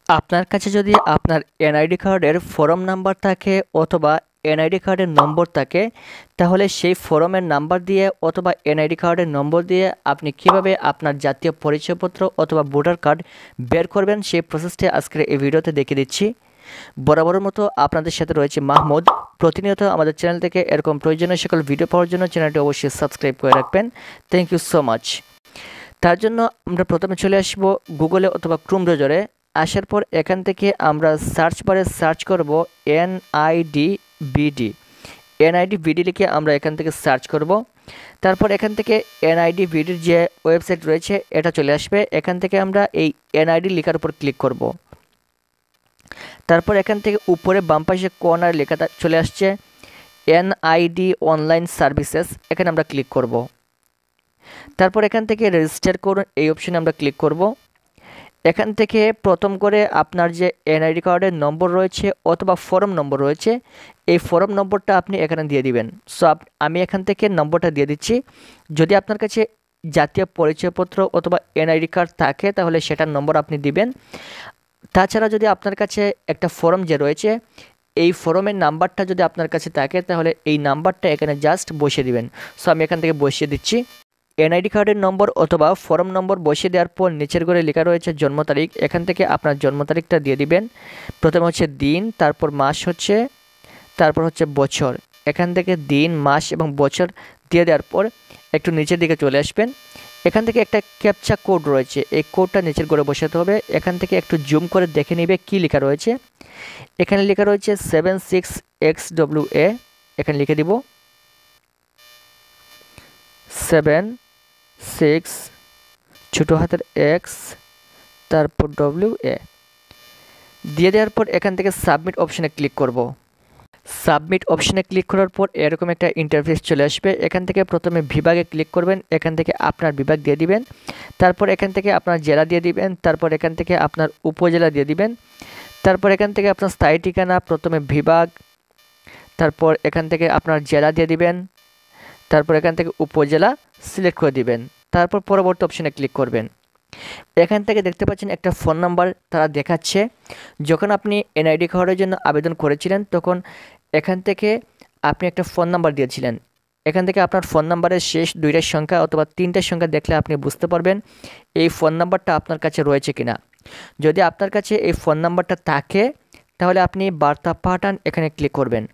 আপনার কাছে যদি আপনার এনআইডি কার্ডের ফর্ম নাম্বার থাকে অথবা এনআইডি কার্ডের নম্বর থাকে, তাহলে সেই ফর্মের নাম্বার দিয়ে অথবা এনআইডি কার্ডের নম্বর দিয়ে আপনি কিভাবে আপনার জাতীয় পরিচয়পত্র অথবা ভোটার কার্ড বের করবেন সেই প্রসেসটি আজকের এই ভিডিওতে দেখিয়ে দিচ্ছি। বরাবরের মতো আপনাদের সাথে রয়েছে মাহমুদ। প্রতিনিয়ত আমাদের চ্যানেল থেকে এরকম প্রয়োজনীয় সকল ভিডিও পাওয়ার জন্য চ্যানেলটি অবশ্যই সাবস্ক্রাইব করে রাখবেন। Thank you so much. তার জন্য আমরা প্রথমে চলে আসব গুগলে অথবা ক্রোম ব্রাউজারে। আসার পর এখান থেকে আমরা সার্চ বারে সার্চ করব এনআইডি বিডি লিখে আমরা এখান থেকে সার্চ করব। তারপর এখান থেকে এনআইডি বিডির যে ওয়েবসাইট রয়েছে এটা চলে আসবে। এখান থেকে আমরা এই এনআইডি লেখার উপর ক্লিক করব। তারপর এখান থেকে উপরে বাম পাশে কর্নার লেখাটা চলে আসছে এনআইডি অনলাইন সার্ভিসেস, এখানে আমরা ক্লিক করব। তারপর এখান থেকে রেজিস্টার করুন এই অপশনে আমরা ক্লিক করব। এখান থেকে প্রথম করে আপনার যে এনআইডি কার্ডের নম্বর রয়েছে অথবা ফর্ম নম্বর রয়েছে, এই ফর্ম নম্বরটা আপনি এখানে দিয়ে দিবেন। সো আমি এখান থেকে নম্বরটা দিয়ে দিচ্ছি। যদি আপনার কাছে জাতীয় পরিচয়পত্র অথবা এনআইডি কার্ড থাকে তাহলে সেটার নম্বর আপনি দিবেন। তাছাড়া যদি আপনার কাছে একটা ফর্ম যে রয়েছে এই ফর্মের নাম্বারটা যদি আপনার কাছে থাকে তাহলে এই নাম্বারটা এখানে জাস্ট বসিয়ে দিবেন। সো আমি এখান থেকে বসিয়ে দিচ্ছি। এনআইডি কার্ডের নম্বর অথবা ফর্ম নম্বর বসিয়ে দেওয়ার পর নিচের ঘরে লেখা রয়েছে জন্ম তারিখ, এখান থেকে আপনার জন্ম তারিখটা দিয়ে দিবেন। প্রথমে হচ্ছে দিন, তারপর মাস হচ্ছে, তারপর হচ্ছে বছর। এখান থেকে দিন, মাস এবং বছর দিয়ে দেওয়ার পর একটু নিচের দিকে চলে আসবেন। এখান থেকে একটা ক্যাপচা কোড রয়েছে, এই কোডটা নিচের ঘরে বসাতে হবে। এখান থেকে একটু জুম করে দেখে নেবে কি লেখা রয়েছে। এখানে লেখা রয়েছে 76XWA, এখানে লিখে দিব 76 ছোটো হাতের এক্স তারপর WA দিয়ে দেওয়ার পর এখান থেকে সাবমিট অপশানে ক্লিক করব। সাবমিট অপশানে ক্লিক করার পর এরকম একটা ইন্টারফেস চলে আসবে। এখান থেকে প্রথমে বিভাগে ক্লিক করবেন, এখান থেকে আপনার বিভাগ দিয়ে দিবেন। তারপর এখান থেকে আপনার জেলা দিয়ে দিবেন। তারপর এখান থেকে আপনার উপজেলা দিয়ে দিবেন। তারপর এখান থেকে আপনার স্থায়ী ঠিকানা, প্রথমে বিভাগ, তারপর এখান থেকে আপনার জেলা দিয়ে দিবেন। তারপর এখান থেকে উপজেলা সিলেক্ট করে দিবেন। তারপর পরবর্তী অপশানে ক্লিক করবেন। এখান থেকে দেখতে পাচ্ছেন একটা ফোন নাম্বার তারা দেখাচ্ছে। যখন আপনি এনআইডি কার্ডের জন্য আবেদন করেছিলেন তখন এখান থেকে আপনি একটা ফোন নাম্বার দিয়েছিলেন। এখান থেকে আপনার ফোন নাম্বারের শেষ 2টা সংখ্যা অথবা 3টা সংখ্যা দেখলে আপনি বুঝতে পারবেন এই ফোন নাম্বারটা আপনার কাছে রয়েছে কিনা। যদি আপনার কাছে এই ফোন নাম্বারটা থাকে তাহলে আপনি বার্তা পাঠান এখানে ক্লিক করবেন।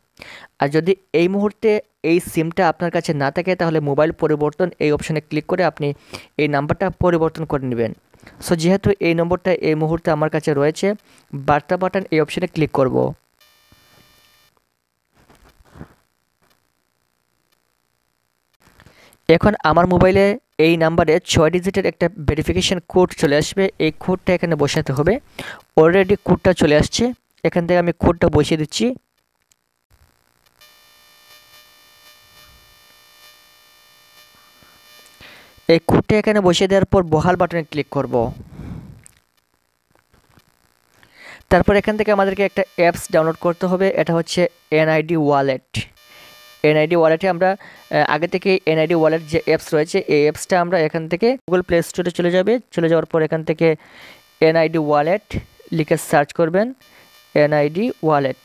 আর যদি এই মুহূর্তে এই সিমটা আপনার কাছে না থাকে তাহলে মোবাইল পরিবর্তন এই অপশানে ক্লিক করে আপনি এই নাম্বারটা পরিবর্তন করে নেবেন। সো যেহেতু এই নম্বরটা এই মুহূর্তে আমার কাছে রয়েছে, বার্তা পাঠান এই অপশানে ক্লিক করব। এখন আমার মোবাইলে এই নাম্বারে 6 ডিজিটের একটা ভেরিফিকেশন কোড চলে আসবে। এই কোডটা এখানে বসাতে হবে। অলরেডি কোডটা চলে আসছে, এখান থেকে আমি কোডটা বসিয়ে দিচ্ছি। এই কোডটা এখানে বসিয়ে দেওয়ার পর বহাল বাটনে ক্লিক করব। তারপর এখান থেকে আমাদেরকে একটা অ্যাপস ডাউনলোড করতে হবে, এটা হচ্ছে এনআইডি ওয়ালেট। এনআইডি ওয়ালেটে আমরা আগে থেকে এনআইডি ওয়ালেট যে অ্যাপস রয়েছে এই অ্যাপসটা আমরা এখান থেকে গুগল প্লে স্টোরে চলে যাওয়ার পর এখান থেকে এনআইডি ওয়ালেট লিখে সার্চ করবেন, এনআইডি ওয়ালেট।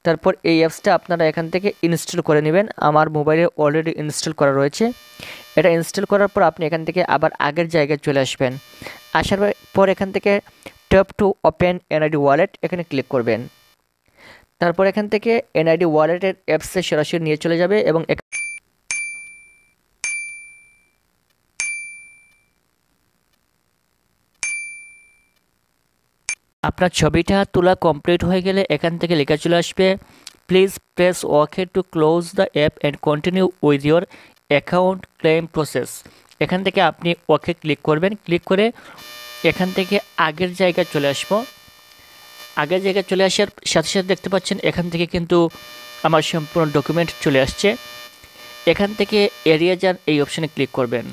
তারপর এই অ্যাপসটা আপনারা এখান থেকে ইনস্টল করে নেবেন। আমার মোবাইলে অলরেডি ইনস্টল করা রয়েছে। এটা ইনস্টল করার পর আপনি এখান থেকে আবার আগের জায়গায় চলে আসবেন। আসার পর এখান থেকে tap to open NID wallet এখানে ক্লিক করবেন। তারপর এখান থেকে এনআইডি ওয়ালেটের অ্যাপসে সরাসরি নিয়ে চলে যাবে এবং আপনার ছবিটা তোলা কমপ্লিট হয়ে গেলে এখান থেকে লেখা চলে আসবে please press okay to close the app and continue with your account claim process. এখান থেকে আপনি ওকে ক্লিক করবেন। ক্লিক করে এখান থেকে আগের জায়গায় চলে আসবো। আগের জায়গায় চলে আসার সাথে সাথে দেখতে পাচ্ছেন এখান থেকে কিন্তু আমার সম্পূর্ণ ডকুমেন্ট চলে আসছে। এখান থেকে এরিয়া যান এই অপশানে ক্লিক করবেন।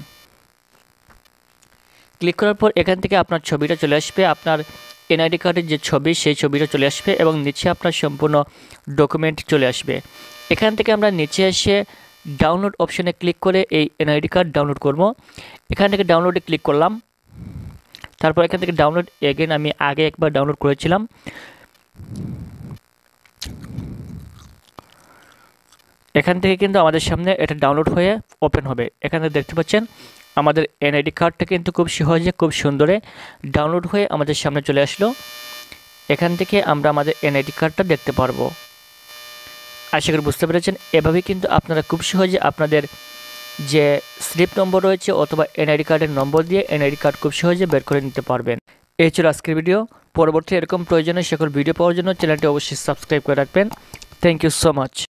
ক্লিক করার পর এখান থেকে আপনার ছবিটা চলে আসবে, আপনার এনআইডি কার্ডের যে ছবি সেই ছবিটা চলে আসবে এবং নিচে আপনার সম্পূর্ণ ডকুমেন্ট চলে আসবে। এখান থেকে আমরা নিচে এসে ডাউনলোড অপশানে ক্লিক করে এই এনআইডি কার্ড ডাউনলোড করব। এখান থেকে ডাউনলোডে ক্লিক করলাম। তারপর এখান থেকে ডাউনলোড এগেন আমি আগে একবার ডাউনলোড করেছিলাম। এখান থেকে কিন্তু আমাদের সামনে এটা ডাউনলোড হয়ে ওপেন হবে। এখানে দেখতে পাচ্ছেন আমাদের এনআইডি কার্ডটা কিন্তু খুব সহজে খুব সুন্দরে ডাউনলোড হয়ে আমাদের সামনে চলে আসলো। এখান থেকে আমরা আমাদের এনআইডি কার্ডটা দেখতে পারবো। আশা করি বুঝতে পেরেছেন। এভাবেই কিন্তু আপনারা খুব সহজে আপনাদের যে স্লিপ নম্বর রয়েছে অথবা এনআইডি কার্ডের নম্বর দিয়ে এনআইডি কার্ড খুব সহজে বের করে নিতে পারবেন। এই ছিল আজকের ভিডিও। পরবর্তী এরকম প্রয়োজনীয় সকল ভিডিও পাওয়ার জন্য চ্যানেলটি অবশ্যই সাবস্ক্রাইব করে রাখবেন। Thank you so much.